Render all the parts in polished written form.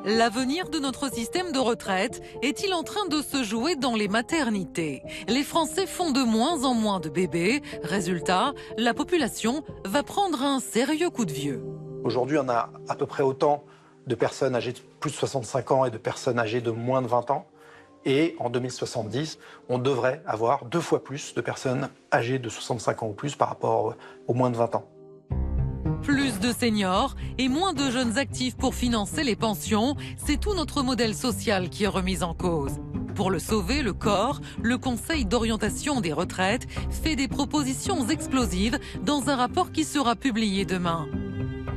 L'avenir de notre système de retraite est-il en train de se jouer dans les maternités? Les Français font de moins en moins de bébés. Résultat, la population va prendre un sérieux coup de vieux. Aujourd'hui, on a à peu près autant de personnes âgées de plus de 65 ans et de personnes âgées de moins de 20 ans. Et en 2070, on devrait avoir 2 fois plus de personnes âgées de 65 ans ou plus par rapport aux moins de 20 ans. Plus de seniors et moins de jeunes actifs pour financer les pensions, c'est tout notre modèle social qui est remis en cause. Pour le sauver, le corps, le Conseil d'orientation des retraites fait des propositions explosives dans un rapport qui sera publié demain.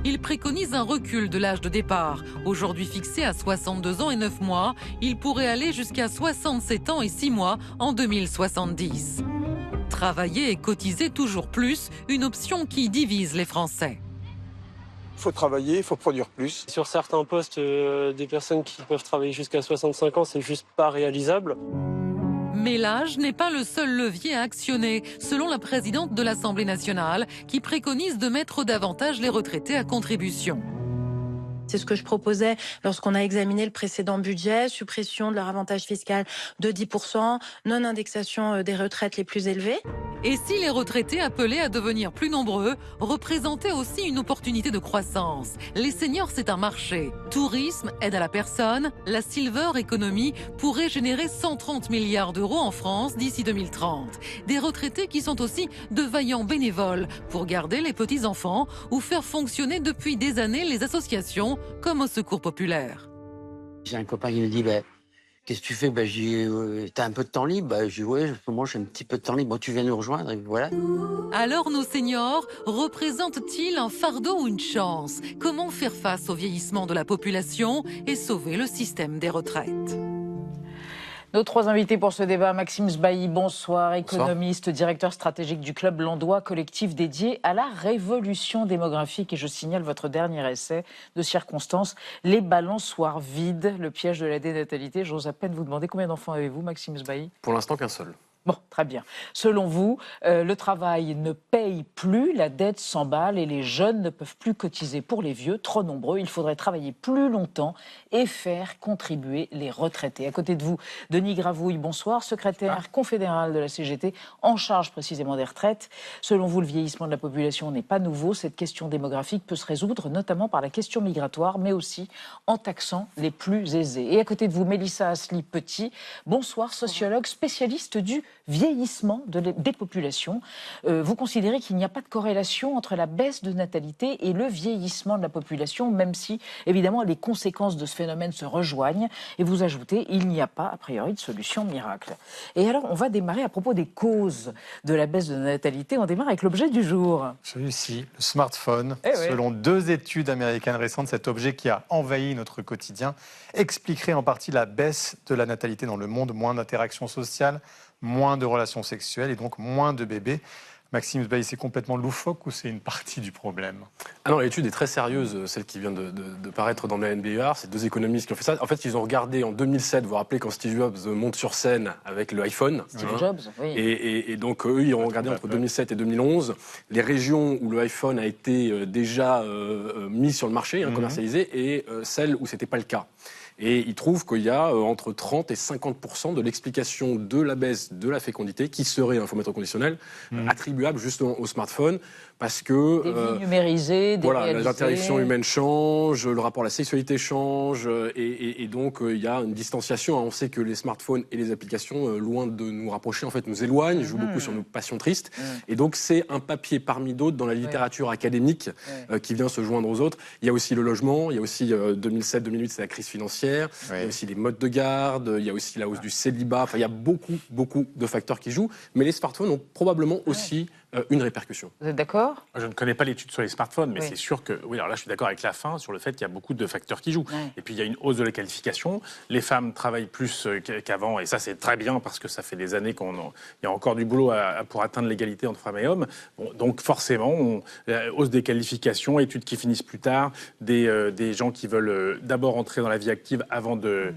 Il préconise un recul de l'âge de départ. Aujourd'hui fixé à 62 ans et 9 mois, il pourrait aller jusqu'à 67 ans et 6 mois en 2070. Travailler et cotiser toujours plus, une option qui divise les Français. Il faut travailler, il faut produire plus. Sur certains postes, des personnes qui peuvent travailler jusqu'à 65 ans, c'est juste pas réalisable. Mais l'âge n'est pas le seul levier à actionner, selon la présidente de l'Assemblée nationale, qui préconise de mettre davantage les retraités à contribution. C'est ce que je proposais lorsqu'on a examiné le précédent budget, suppression de leur avantage fiscal de 10%, non-indexation des retraites les plus élevées. Et si les retraités appelés à devenir plus nombreux représentaient aussi une opportunité de croissance? Les seniors, c'est un marché. Tourisme, aide à la personne, la silver economy pourrait générer 130 milliards d'euros en France d'ici 2030. Des retraités qui sont aussi de vaillants bénévoles pour garder les petits-enfants ou faire fonctionner depuis des années les associations comme au Secours populaire. J'ai un copain qui me dit qu'est-ce que tu fais? T'as un peu de temps libre? Je dis ouais, moi j'ai un petit peu de temps libre. Bon, tu viens nous rejoindre et voilà. Alors nos seniors représentent-ils un fardeau ou une chance? Comment faire face au vieillissement de la population et sauver le système des retraites? Nos trois invités pour ce débat, Maxime Sbailly, bonsoir, économiste, directeur stratégique du Club Landois, collectif dédié à la révolution démographique. Et je signale votre dernier essai de circonstance, Les balançoires vides, le piège de la dénatalité. J'ose à peine vous demander combien d'enfants avez-vous, Maxime Sbailly? Pour l'instant, qu'un seul. Bon, très bien. Selon vous, le travail ne paye plus, la dette s'emballe et les jeunes ne peuvent plus cotiser pour les vieux, trop nombreux. Il faudrait travailler plus longtemps et faire contribuer les retraités. À côté de vous, Denis Gravouille, bonsoir, secrétaire confédéral de la CGT, en charge précisément des retraites. Selon vous, le vieillissement de la population n'est pas nouveau. Cette question démographique peut se résoudre notamment par la question migratoire, mais aussi en taxant les plus aisés. Et à côté de vous, Mélissa Asli-Petit, bonsoir, sociologue spécialiste du vieillissement des populations. Vous considérez qu'il n'y a pas de corrélation entre la baisse de natalité et le vieillissement de la population, même si, évidemment, les conséquences de ce phénomène se rejoignent. Et vous ajoutez, il n'y a pas, a priori, de solution miracle. Et alors, on va démarrer à propos des causes de la baisse de natalité. On démarre avec l'objet du jour. Celui-ci, le smartphone. Selon 2 études américaines récentes, cet objet qui a envahi notre quotidien expliquerait en partie la baisse de la natalité dans le monde, moins d'interactions sociales, moins de relations sexuelles et donc moins de bébés. Maxime Sbailly, c'est complètement loufoque ou c'est une partie du problème? Ah non, l'étude est très sérieuse, celle qui vient de paraître dans la NBER. C'est 2 économistes qui ont fait ça. En fait, ils ont regardé en 2007, vous vous rappelez, quand Steve Jobs monte sur scène avec le iPhone. Steve Jobs, oui. Et donc, eux, ils ont regardé entre 2007 et 2011 les régions où le iPhone a été déjà mis sur le marché, commercialisé, et celles où c'était pas le cas. Et ils trouvent qu'il y a entre 30 et 50% de l'explication de la baisse de la fécondité qui serait un infomètre conditionnel attribuable justement au smartphone parce que des vies numérisées, les interactions humaines changent, le rapport à la sexualité change et donc il y a une distanciation. On sait que les smartphones et les applications, loin de nous rapprocher, en fait, nous éloignent, jouent beaucoup sur nos passions tristes. Et donc c'est un papier parmi d'autres dans la littérature académique qui vient se joindre aux autres. Il y a aussi le logement, il y a aussi 2007-2008, c'est la crise financière. Il y a aussi les modes de garde, il y a aussi la hausse du célibat. Enfin, il y a beaucoup de facteurs qui jouent. Mais les smartphones ont probablement aussi une répercussion. Vous êtes d'accord? Je ne connais pas l'étude sur les smartphones, mais c'est sûr que, oui, alors là je suis d'accord avec la fin sur le fait qu'il y a beaucoup de facteurs qui jouent. Et puis il y a une hausse de la qualification, les femmes travaillent plus qu'avant, et ça c'est très bien parce que ça fait des années qu'il y a encore du boulot pour atteindre l'égalité entre femmes et hommes. Bon, donc forcément, hausse des qualifications, études qui finissent plus tard, des gens qui veulent d'abord entrer dans la vie active avant de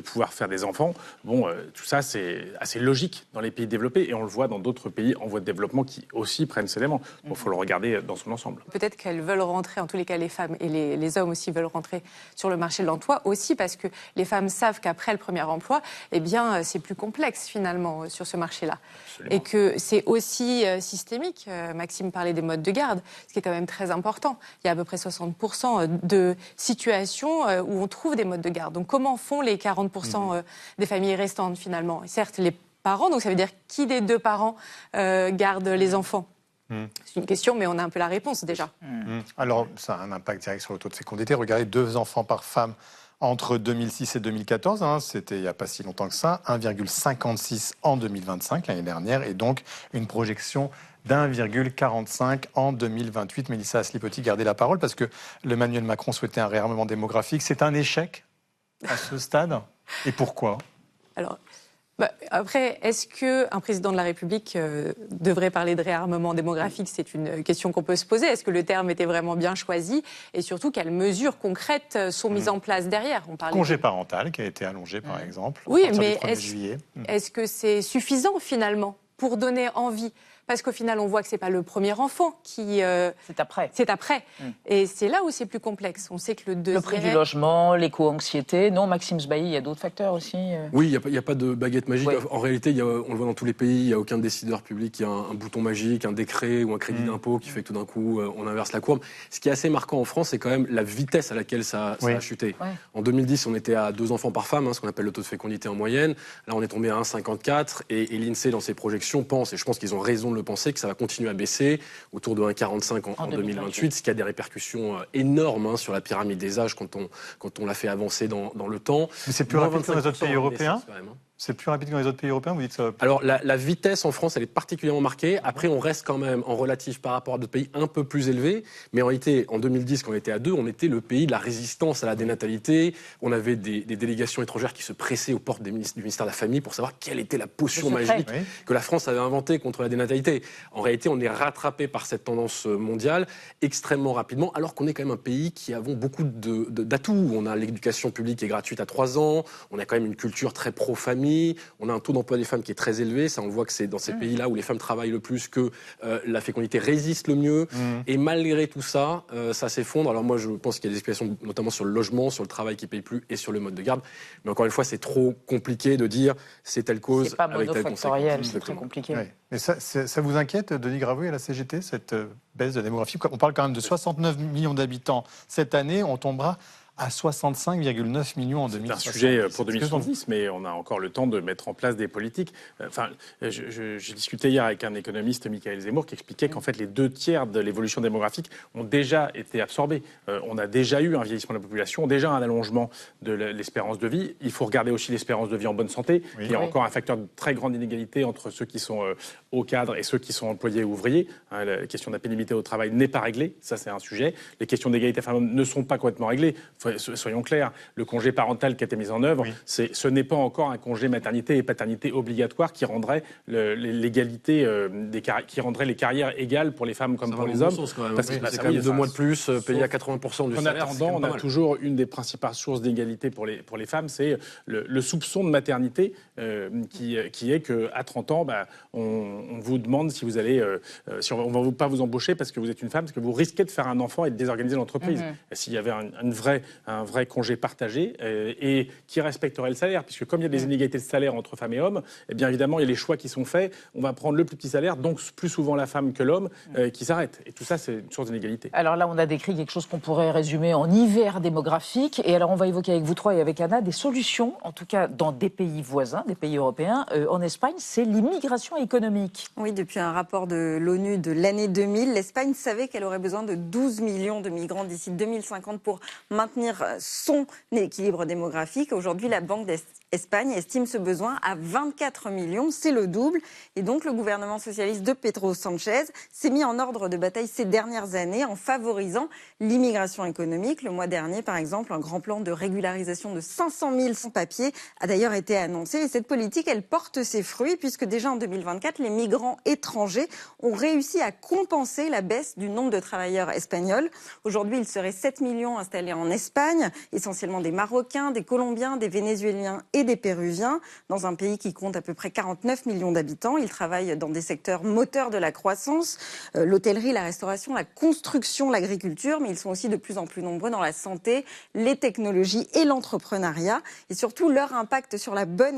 pouvoir faire des enfants. Bon, tout ça c'est assez logique dans les pays développés, et on le voit dans d'autres pays en voie de développement qui qui aussi prennent ces éléments. Donc il faut le regarder dans son ensemble. Peut-être qu'elles veulent rentrer, en tous les cas les femmes et les hommes aussi veulent rentrer sur le marché de l'emploi, aussi parce que les femmes savent qu'après le premier emploi, eh bien, c'est plus complexe finalement sur ce marché-là. Absolument. Et que c'est aussi systémique. Maxime parlait des modes de garde, ce qui est quand même très important. Il y a à peu près 60% de situations où on trouve des modes de garde. Donc comment font les 40% des familles restantes finalement? Certes, les parents, donc ça veut dire qui des deux parents garde les enfants? C'est une question, mais on a un peu la réponse déjà. Alors, ça a un impact direct sur le taux de fécondité. Regardez, 2 enfants par femme entre 2006 et 2014, c'était il n'y a pas si longtemps que ça, 1,56 en 2025, l'année dernière, et donc une projection d'1,45 en 2028. Mélissa Aslipoty, gardez la parole, parce que Emmanuel Macron souhaitait un réarmement démographique. C'est un échec à ce stade? Et pourquoi? Alors, après, est-ce qu'un président de la République devrait parler de réarmement démographique? C'est une question qu'on peut se poser. Est-ce que le terme était vraiment bien choisi? Et surtout, quelles mesures concrètes sont mises en place derrière? On parlait congé parental qui a été allongé, par exemple. Oui, mais est-ce que c'est suffisant, finalement, pour donner envie? Parce qu'au final, on voit que ce n'est pas le premier enfant qui... c'est après. C'est après. Et c'est là où c'est plus complexe. On sait que le deuxième... Le prix du logement, l'éco-anxiété. Non, Maxime Sbailly, il y a d'autres facteurs aussi. Oui, il n'y a pas de baguette magique. Ouais. En réalité, on le voit dans tous les pays, il n'y a aucun décideur public qui a un bouton magique, un décret ou un crédit d'impôt qui fait que tout d'un coup, on inverse la courbe. Ce qui est assez marquant en France, c'est quand même la vitesse à laquelle ça a chuté. Ouais. En 2010, on était à 2 enfants par femme, ce qu'on appelle le taux de fécondité en moyenne. Là, on est tombé à 1,54. Et l'INSEE, dans ses projections, pense, et je pense qu'ils ont raison de le penser, que ça va continuer à baisser autour de 1,45 en 2028, ce qui a des répercussions énormes sur la pyramide des âges quand on l'a fait avancer dans le temps. Mais c'est plus rapide que dans les autres pays européens? C'est plus rapide que dans les autres pays européens, vous dites ça? Alors, la vitesse en France, elle est particulièrement marquée. Après, on reste quand même en relatif par rapport à d'autres pays un peu plus élevés. Mais en réalité, en 2010, quand on était à 2, on était le pays de la résistance à la dénatalité. On avait des délégations étrangères qui se pressaient aux portes du ministère de la Famille pour savoir quelle était la potion magique que la France avait inventée contre la dénatalité. En réalité, on est rattrapé par cette tendance mondiale extrêmement rapidement, alors qu'on est quand même un pays qui a beaucoup d'atouts. On a l'éducation publique qui est gratuite à 3 ans. On a quand même une culture très pro-famille. On a un taux d'emploi des femmes qui est très élevé. Ça, on voit que c'est dans ces pays-là où les femmes travaillent le plus que la fécondité résiste le mieux. Et malgré tout ça, ça s'effondre. Alors moi, je pense qu'il y a des explications, notamment sur le logement, sur le travail qui ne paye plus et sur le mode de garde. Mais encore une fois, c'est trop compliqué de dire c'est telle cause. C'est pas monofactoriel, c'est très compliqué. Oui. Mais ça vous inquiète, Denis Gravouille, à la CGT, cette baisse de la démographie? On parle quand même de 69 millions d'habitants cette année. On tombera à 65,9 millions en 2070. C'est un sujet pour 2070, mais on a encore le temps de mettre en place des politiques. Enfin, j'ai discuté hier avec un économiste, Michael Zemmour, qui expliquait qu'en fait, les 2/3 de l'évolution démographique ont déjà été absorbés. On a déjà eu un vieillissement de la population, déjà un allongement de l'espérance de vie. Il faut regarder aussi l'espérance de vie en bonne santé. Il y a encore un facteur de très grande inégalité entre ceux qui sont au cadre et ceux qui sont employés ou ouvriers. La question de la pénibilité au travail n'est pas réglée. Ça, c'est un sujet. Les questions d'égalité femmes-hommes ne sont pas complètement réglées. Soyons clairs, le congé parental qui a été mis en œuvre, ce n'est pas encore un congé maternité et paternité obligatoire qui rendrait l'égalité, qui rendrait les carrières égales pour les femmes comme pour les hommes. Parce que c'est quand même 2 mois de plus payés à 80% du salaire. En attendant, on a toujours une des principales sources d'égalité pour les femmes, c'est le soupçon de maternité qui est qu'à 30 ans, on vous demande si vous allez, si on ne va pas vous embaucher parce que vous êtes une femme, parce que vous risquez de faire un enfant et de désorganiser l'entreprise. S'il y avait un vrai congé partagé et qui respecterait le salaire, puisque comme il y a des inégalités de salaire entre femmes et hommes, eh bien évidemment il y a les choix qui sont faits. On va prendre le plus petit salaire, donc plus souvent la femme que l'homme qui s'arrête. Et tout ça, c'est une source d'inégalité. Alors là, on a décrit quelque chose qu'on pourrait résumer en hiver démographique. Et alors on va évoquer avec vous trois et avec Anna des solutions, en tout cas dans des pays voisins, des pays européens. En Espagne, c'est l'immigration économique. Oui, depuis un rapport de l'ONU de l'année 2000, l'Espagne savait qu'elle aurait besoin de 12 millions de migrants d'ici 2050 pour maintenir son équilibre démographique. Aujourd'hui, la Banque d'Espagne estime ce besoin à 24 millions, c'est le double. Et donc, le gouvernement socialiste de Pedro Sánchez s'est mis en ordre de bataille ces dernières années en favorisant l'immigration économique. Le mois dernier, par exemple, un grand plan de régularisation de 500 000 sans-papiers a d'ailleurs été annoncé. Et cette politique, elle porte ses fruits puisque déjà en 2024, les migrants étrangers ont réussi à compenser la baisse du nombre de travailleurs espagnols. Aujourd'hui, il serait 7 millions installés en Espagne, essentiellement des Marocains, des Colombiens, des Vénézuéliens et des Péruviens. Dans un pays qui compte à peu près 49 millions d'habitants, ils travaillent dans des secteurs moteurs de la croissance, l'hôtellerie, la restauration, la construction, l'agriculture, mais ils sont aussi de plus en plus nombreux dans la santé, les technologies et l'entrepreneuriat. Et surtout, leur impact sur la bonne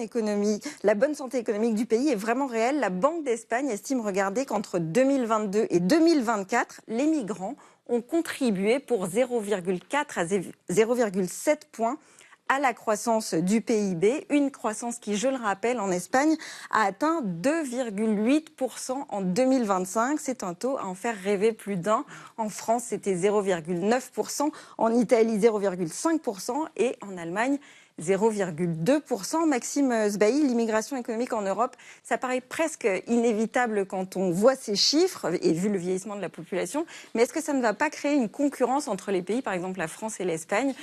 santé économique du pays est vraiment réel. La Banque d'Espagne estime, regardez, qu'entre 2022 et 2024, les migrants ont contribué pour 0,4 à 0,7 points à la croissance du PIB, une croissance qui, je le rappelle, en Espagne, a atteint 2,8% en 2025. C'est un taux à en faire rêver plus d'un. En France, c'était 0,9%, en Italie 0,5% et en Allemagne 0,2%. Maxime Sbailly, l'immigration économique en Europe, ça paraît presque inévitable quand on voit ces chiffres et vu le vieillissement de la population. Mais est-ce que ça ne va pas créer une concurrence entre les pays, par exemple la France et l'Espagne,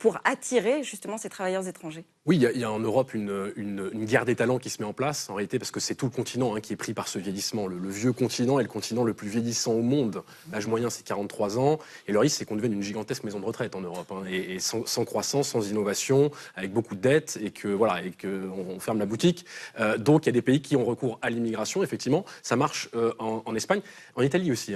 pour attirer justement ces travailleurs étrangers ? Oui, il y a en Europe une guerre des talents qui se met en place, en réalité, parce que c'est tout le continent qui est pris par ce vieillissement. Le vieux continent est le continent le plus vieillissant au monde. L'âge moyen, c'est 43 ans. Et le risque, c'est qu'on devienne une gigantesque maison de retraite en Europe. Et sans croissance, sans innovation, avec beaucoup de dettes, et qu'on ferme la boutique. Donc, il y a des pays qui ont recours à l'immigration, effectivement. Ça marche en Espagne. En Italie aussi.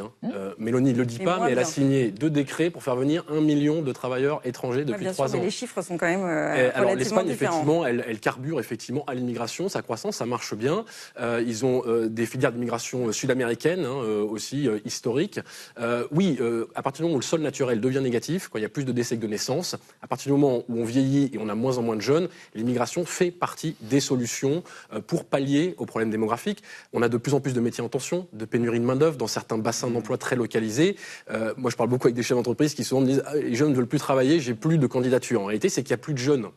Mélanie ne le dit pas, mais elle a signé 2 décrets pour faire venir 1 million de travailleurs étrangers depuis 3 ans. Mais les chiffres sont quand même relativement différents. Effectivement, elle carbure effectivement à l'immigration, sa croissance, ça marche bien. Ils ont des filières d'immigration sud-américaines aussi historiques. À partir du moment où le sol naturel devient négatif, quand il y a plus de décès que de naissances, à partir du moment où on vieillit et on a moins en moins de jeunes, l'immigration fait partie des solutions pour pallier aux problèmes démographiques. On a de plus en plus de métiers en tension, de pénurie de main-d'œuvre dans certains bassins d'emploi très localisés. Moi, je parle beaucoup avec des chefs d'entreprise qui souvent me disent les jeunes ne veulent plus travailler, j'ai plus de candidatures. En réalité, c'est qu'il n'y a plus de jeunes.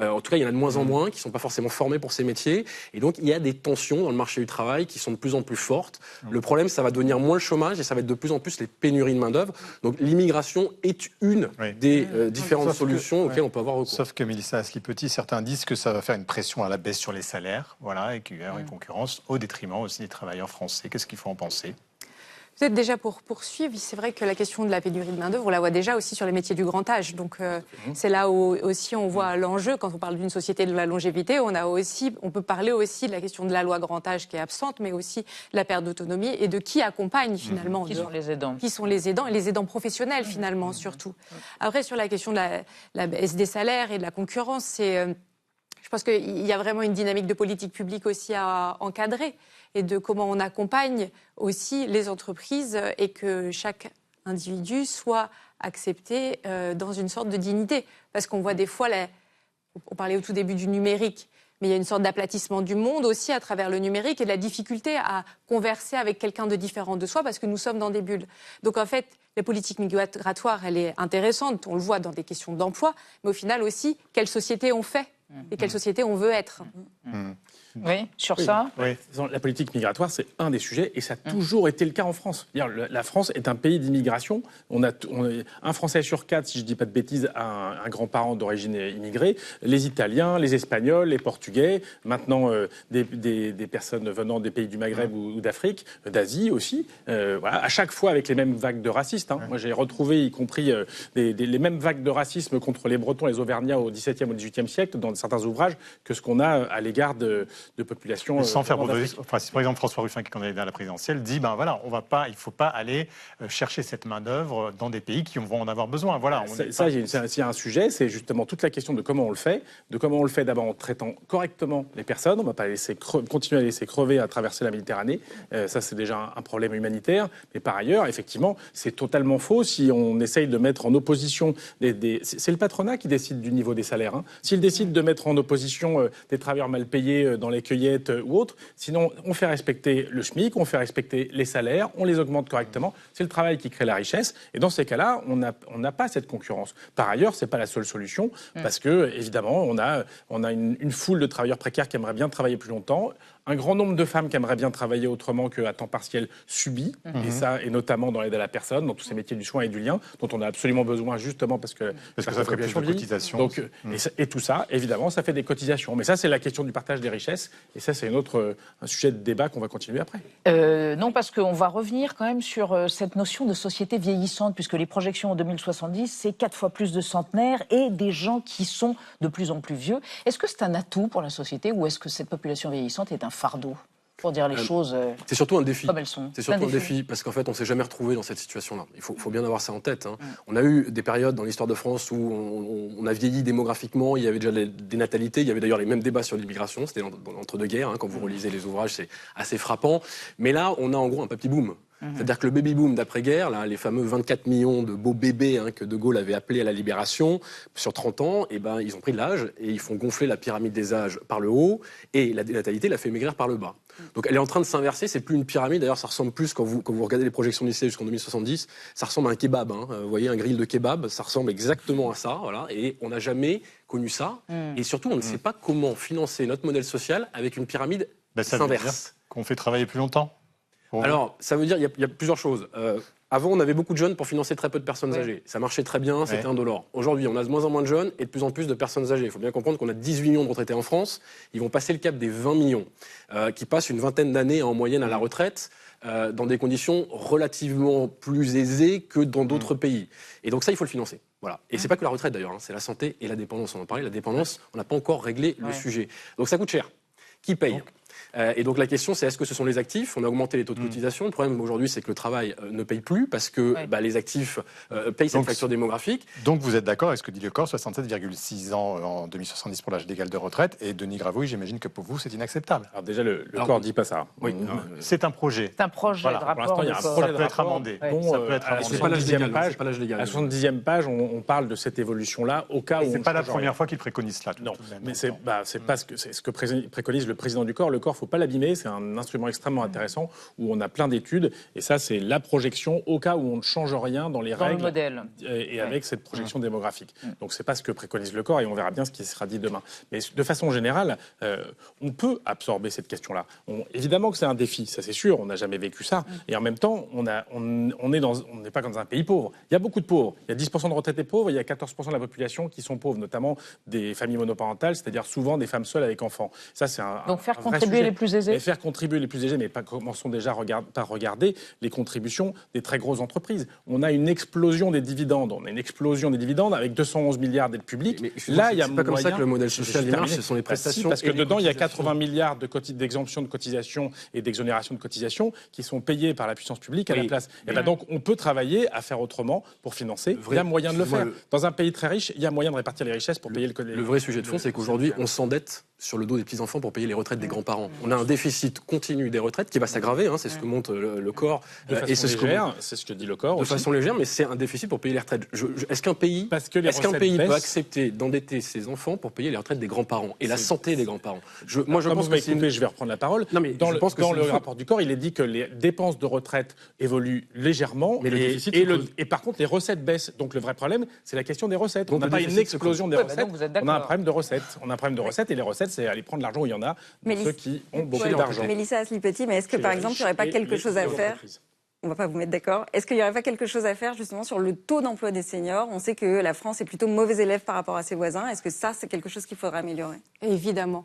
En tout cas, il y en a de moins en moins qui ne sont pas forcément formés pour ces métiers. Et donc, il y a des tensions dans le marché du travail qui sont de plus en plus fortes. Le problème, ça va devenir moins le chômage et ça va être de plus en plus les pénuries de main-d'œuvre. Donc, l'immigration est une des différentes solutions auxquelles on peut avoir recours. Sauf que Mélissa Asli-Petit, certains disent que ça va faire une pression à la baisse sur les salaires, et qu'il y aura une concurrence au détriment aussi des travailleurs français. Qu'est-ce qu'il faut en penser ? Peut-être déjà pour poursuivre, c'est vrai que la question de la pénurie de main-d'œuvre, on la voit déjà aussi sur les métiers du grand âge. Donc c'est là où aussi on voit l'enjeu. Quand on parle d'une société de la longévité, on peut parler aussi de la question de la loi grand âge qui est absente, mais aussi de la perte d'autonomie et de qui accompagne finalement. Qui sont les aidants ? Qui sont les aidants et les aidants professionnels finalement surtout. Après sur la question de la baisse des salaires et de la concurrence, je pense qu'il y a vraiment une dynamique de politique publique aussi à encadrer et de comment on accompagne aussi les entreprises et que chaque individu soit accepté dans une sorte de dignité. Parce qu'on voit des fois, on parlait au tout début du numérique, mais il y a une sorte d'aplatissement du monde aussi à travers le numérique et de la difficulté à converser avec quelqu'un de différent de soi parce que nous sommes dans des bulles. Donc en fait, la politique migratoire, elle est intéressante, on le voit dans des questions d'emploi, mais au final aussi, quelle société on fait et quelle société on veut être. Oui, sur ça. Oui. La politique migratoire, c'est un des sujets, et ça a toujours été le cas en France. La France est un pays d'immigration. On a un Français sur 4, si je ne dis pas de bêtises, a un grand-parent d'origine immigrée. Les Italiens, les Espagnols, les Portugais, maintenant des personnes venant des pays du Maghreb ou d'Afrique, d'Asie aussi. À chaque fois avec les mêmes vagues de racistes. Moi, j'ai retrouvé, y compris les mêmes vagues de racisme contre les Bretons, les Auvergnats au XVIIe ou XVIIIe siècle, dans certains ouvrages, que ce qu'on a à l'égard de population. Sans faire si par exemple François Ruffin, qui est candidat à la présidentielle, dit il ne faut pas aller chercher cette main-d'œuvre dans des pays qui vont en avoir besoin. C'est un sujet, c'est justement toute la question de comment on le fait. D'abord en traitant correctement les personnes. On ne va pas continuer à laisser crever à traverser la Méditerranée. Ça, c'est déjà un problème humanitaire. Mais par ailleurs, effectivement, c'est totalement faux si on essaye de mettre en opposition c'est le patronat qui décide du niveau des salaires. S'il décide de mettre en opposition des travailleurs mal payés dans les cueillettes ou autres, sinon on fait respecter le SMIC, on fait respecter les salaires, on les augmente correctement. C'est le travail qui crée la richesse. Et dans ces cas-là, on n'a pas cette concurrence. Par ailleurs, c'est pas la seule solution parce que évidemment, on a une foule de travailleurs précaires qui aimeraient bien travailler plus longtemps. un grand nombre de femmes qui aimeraient bien travailler autrement qu'à temps partiel subit, et ça, et notamment dans l'aide à la personne, dans tous ces métiers du soin et du lien, dont on a absolument besoin justement parce que ça ferait plus de cotisations. Donc, et tout ça, évidemment, ça fait des cotisations. Mais ça, c'est la question du partage des richesses, et ça, c'est un sujet de débat qu'on va continuer après. Non, parce qu'on va revenir quand même sur cette notion de société vieillissante, puisque les projections en 2070, c'est 4 fois plus de centenaires et des gens qui sont de plus en plus vieux. Est-ce que c'est un atout pour la société ou est-ce que cette population vieillissante est un fardeau ? Pour dire les choses c'est surtout un défi. Comme elles sont. C'est surtout un défi parce qu'en fait, on s'est jamais retrouvé dans cette situation-là. Il faut bien avoir ça en tête. On a eu des périodes dans l'histoire de France où on a vieilli démographiquement. Il y avait déjà des natalités. Il y avait d'ailleurs les mêmes débats sur l'immigration. C'était l'entre-deux-guerres. Quand vous relisez les ouvrages, c'est assez frappant. Mais là, on a en gros un papy boom. C'est-à-dire que le baby-boom d'après-guerre, là, les fameux 24 millions de beaux bébés que De Gaulle avait appelés à la libération, sur 30 ans, ils ont pris de l'âge et ils font gonfler la pyramide des âges par le haut et la dénatalité la fait maigrir par le bas. Donc elle est en train de s'inverser, c'est plus une pyramide, d'ailleurs ça ressemble plus, quand vous regardez les projections d'INSEE jusqu'en 2070, ça ressemble à un kebab. Vous voyez, un grill de kebab, ça ressemble exactement à ça, voilà, et on n'a jamais connu ça. Et surtout, on ne sait pas comment financer notre modèle social avec une pyramide s'inverse. Qu'on fait travailler plus longtemps. Alors, ça veut dire, il y a plusieurs choses. Avant, on avait beaucoup de jeunes pour financer très peu de personnes âgées. Ça marchait très bien, c'était indolore. Aujourd'hui, on a de moins en moins de jeunes et de plus en plus de personnes âgées. Il faut bien comprendre qu'on a 18 millions de retraités en France. Ils vont passer le cap des 20 millions, qui passent une vingtaine d'années en moyenne à la retraite, dans des conditions relativement plus aisées que dans d'autres pays. Et donc ça, il faut le financer. Voilà. Et c'est pas que la retraite d'ailleurs, c'est la santé et la dépendance. On en parlait, la dépendance, on n'a pas encore réglé le sujet. Donc ça coûte cher. Qui paye ? Et donc la question, c'est est-ce que ce sont les actifs ? On a augmenté les taux de cotisation. Le problème aujourd'hui, c'est que le travail ne paye plus parce que les actifs payent cette facture démographique. Donc vous êtes d'accord avec ce que dit le corps, 67,6 ans en 2070 pour l'âge légal de retraite. Et Denis Gravouille, j'imagine que pour vous, c'est inacceptable. Alors déjà, le corps ne dit pas ça. Oui, c'est un projet. C'est un projet de rapport. Pour l'instant, il y a un projet de rapport amendé. Ça peut être amendé. C'est pas l'âge légal. À la 70e page, on parle de cette évolution-là au cas où... C'est pas la première fois qu'il préconise cela. Non, mais c'est pas ce que préconise le président du corps. Le corps, il ne faut pas l'abîmer. C'est un instrument extrêmement intéressant où on a plein d'études. Et ça, c'est la projection au cas où on ne change rien dans les règles. Le modèle. Et avec cette projection démographique. Donc, ce n'est pas ce que préconise le corps et on verra bien ce qui sera dit demain. Mais de façon générale, on peut absorber cette question-là. Évidemment que c'est un défi, ça c'est sûr. On n'a jamais vécu ça. Et en même temps, on n'est pas dans un pays pauvre. Il y a beaucoup de pauvres. Il y a 10% de retraités pauvres. Il y a 14% de la population qui sont pauvres, notamment des familles monoparentales, c'est-à-dire souvent des femmes seules avec enfants. Ça, c'est Donc faire contribuer les plus aisés. Et faire contribuer les plus aisés, mais commençons déjà par regarder les contributions des très grosses entreprises. On a une explosion des dividendes. Avec 211 milliards d'aides publiques. Mais là, il y a pas comme ça que le modèle social marche, ce sont les prestations. Parce que dedans, il y a 80 milliards d'exemptions de cotisations et d'exonérations de cotisations qui sont payées par la puissance publique à la place. Et donc, on peut travailler à faire autrement pour financer. Il y a moyen de le faire. Dans un pays très riche, il y a moyen de répartir les richesses pour payer le vrai sujet de fond, c'est qu'aujourd'hui, on s'endette sur le dos des petits-enfants pour payer les retraites des grands-parents. On a un déficit continu des retraites qui va s'aggraver, c'est ce que montre le corps. C'est ce que dit le corps. De façon légère, mais c'est un déficit pour payer les retraites. Est-ce qu'un pays peut accepter d'endetter ses enfants pour payer les retraites des grands-parents et la santé des grands-parents? Je vais reprendre la parole. Non, mais dans le rapport du corps, il est dit que les dépenses de retraite évoluent légèrement, et par contre les recettes baissent. Donc le vrai problème, c'est la question des recettes. On n'a pas une explosion des recettes, on a un problème de recettes. Et les recettes, c'est aller prendre l'argent où il y en a, pour ceux qui ont beaucoup d'argent. Mélissa Asli-Petit, mais est-ce que par exemple, il n'y aurait pas quelque chose à faire? On ne va pas vous mettre d'accord. Est-ce qu'il n'y aurait pas quelque chose à faire justement sur le taux d'emploi des seniors? On sait que la France est plutôt mauvais élève par rapport à ses voisins. Est-ce que ça, c'est quelque chose qu'il faudrait améliorer? Évidemment.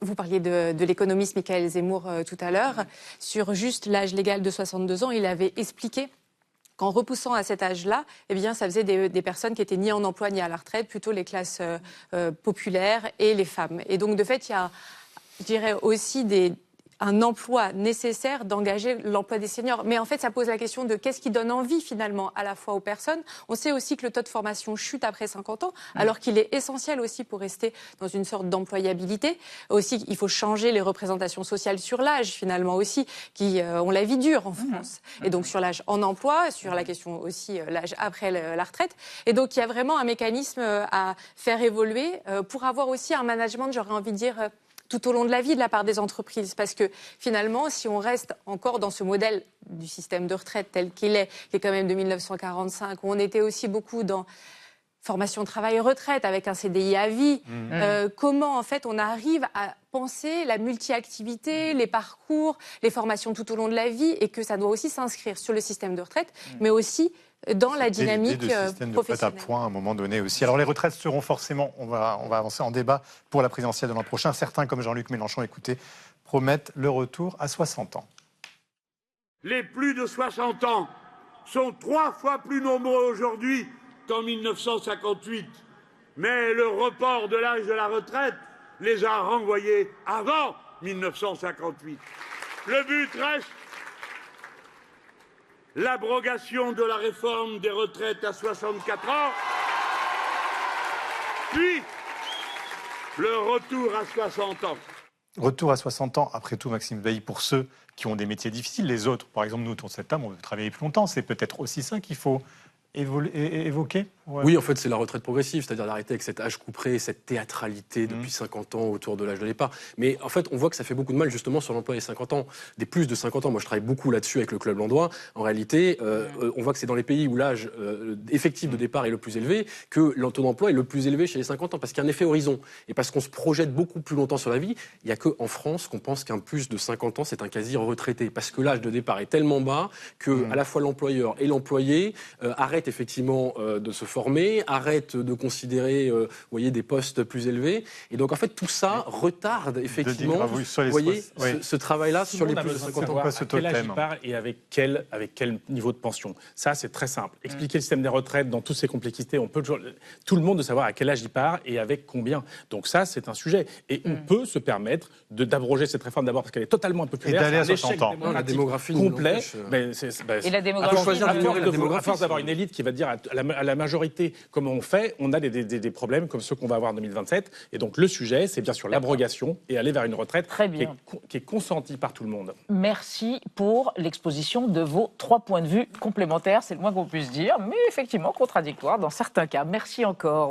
Vous parliez de l'économiste Michael Zemmour tout à l'heure. Sur juste l'âge légal de 62 ans, il avait expliqué qu'en repoussant à cet âge-là, eh bien, ça faisait des personnes qui étaient ni en emploi ni à la retraite, plutôt les classes populaires et les femmes. Et donc, de fait, il y a, je dirais, aussi un emploi nécessaire d'engager l'emploi des seniors. Mais en fait, ça pose la question de qu'est-ce qui donne envie finalement à la fois aux personnes. On sait aussi que le taux de formation chute après 50 ans, alors qu'il est essentiel aussi pour rester dans une sorte d'employabilité. Aussi, il faut changer les représentations sociales sur l'âge finalement aussi, qui ont la vie dure en France. Et donc sur l'âge en emploi, sur la question aussi l'âge après la retraite. Et donc il y a vraiment un mécanisme à faire évoluer pour avoir aussi un management, j'aurais envie de dire, tout au long de la vie de la part des entreprises. Parce que finalement, si on reste encore dans ce modèle du système de retraite tel qu'il est, qui est quand même de 1945, où on était aussi beaucoup dans formation, travail, retraite, avec un CDI à vie, comment en fait on arrive à penser la multi-activité, les parcours, les formations tout au long de la vie, et que ça doit aussi s'inscrire sur le système de retraite, mais aussi dans la dynamique système de retraite à points à un moment donné aussi. Alors les retraites seront forcément, on va avancer en débat pour la présidentielle de l'an prochain. Certains, comme Jean-Luc Mélenchon, écoutez, promettent le retour à 60 ans. Les plus de 60 ans sont 3 fois plus nombreux aujourd'hui qu'en 1958. Mais le report de l'âge de la retraite les a renvoyés avant 1958. Le but reste l'abrogation de la réforme des retraites à 64 ans, puis le retour à 60 ans. Retour à 60 ans, après tout, Maxime Bailly, pour ceux qui ont des métiers difficiles. Les autres, par exemple, nous, autour de cette table, on veut travailler plus longtemps. C'est peut-être aussi ça qu'il faut évoquer. Oui, en fait, c'est la retraite progressive, c'est-à-dire d'arrêter avec cet âge couperé, cette théâtralité depuis 50 ans autour de l'âge de départ. Mais en fait, on voit que ça fait beaucoup de mal justement sur l'emploi des 50 ans, des plus de 50 ans. Moi, je travaille beaucoup là-dessus avec le Club Landois. En réalité, on voit que c'est dans les pays où l'âge effectif de départ est le plus élevé que le taux d'emploi est le plus élevé chez les 50 ans, parce qu'il y a un effet horizon. Et parce qu'on se projette beaucoup plus longtemps sur la vie, il n'y a qu'en France qu'on pense qu'un plus de 50 ans, c'est un quasi-retraité. Parce que l'âge de départ est tellement bas que à la fois l'employeur et l'employé arrêtent effectivement de se former, arrête de considérer des postes plus élevés. Et donc, en fait, tout ça retarde effectivement ce travail-là sur les plus de 50 ans. À quel âge il part et avec quel niveau de pension. Ça, c'est très simple. Expliquer le système des retraites dans toutes ses complexités, on peut toujours, tout le monde de savoir à quel âge il part et avec combien. Donc ça, c'est un sujet. Et on peut se permettre d'abroger cette réforme d'abord parce qu'elle est totalement impopulaire. Et d'aller à 60 ans. La démographie complet. Et la démographie, à force d'avoir une élite qui va dire à la majorité comment on fait, on a des problèmes comme ceux qu'on va avoir en 2027. Et donc le sujet, c'est bien sûr l'abrogation et aller vers une retraite qui est consentie par tout le monde. Merci pour l'exposition de vos 3 points de vue complémentaires. C'est le moins qu'on puisse dire, mais effectivement contradictoires dans certains cas. Merci encore.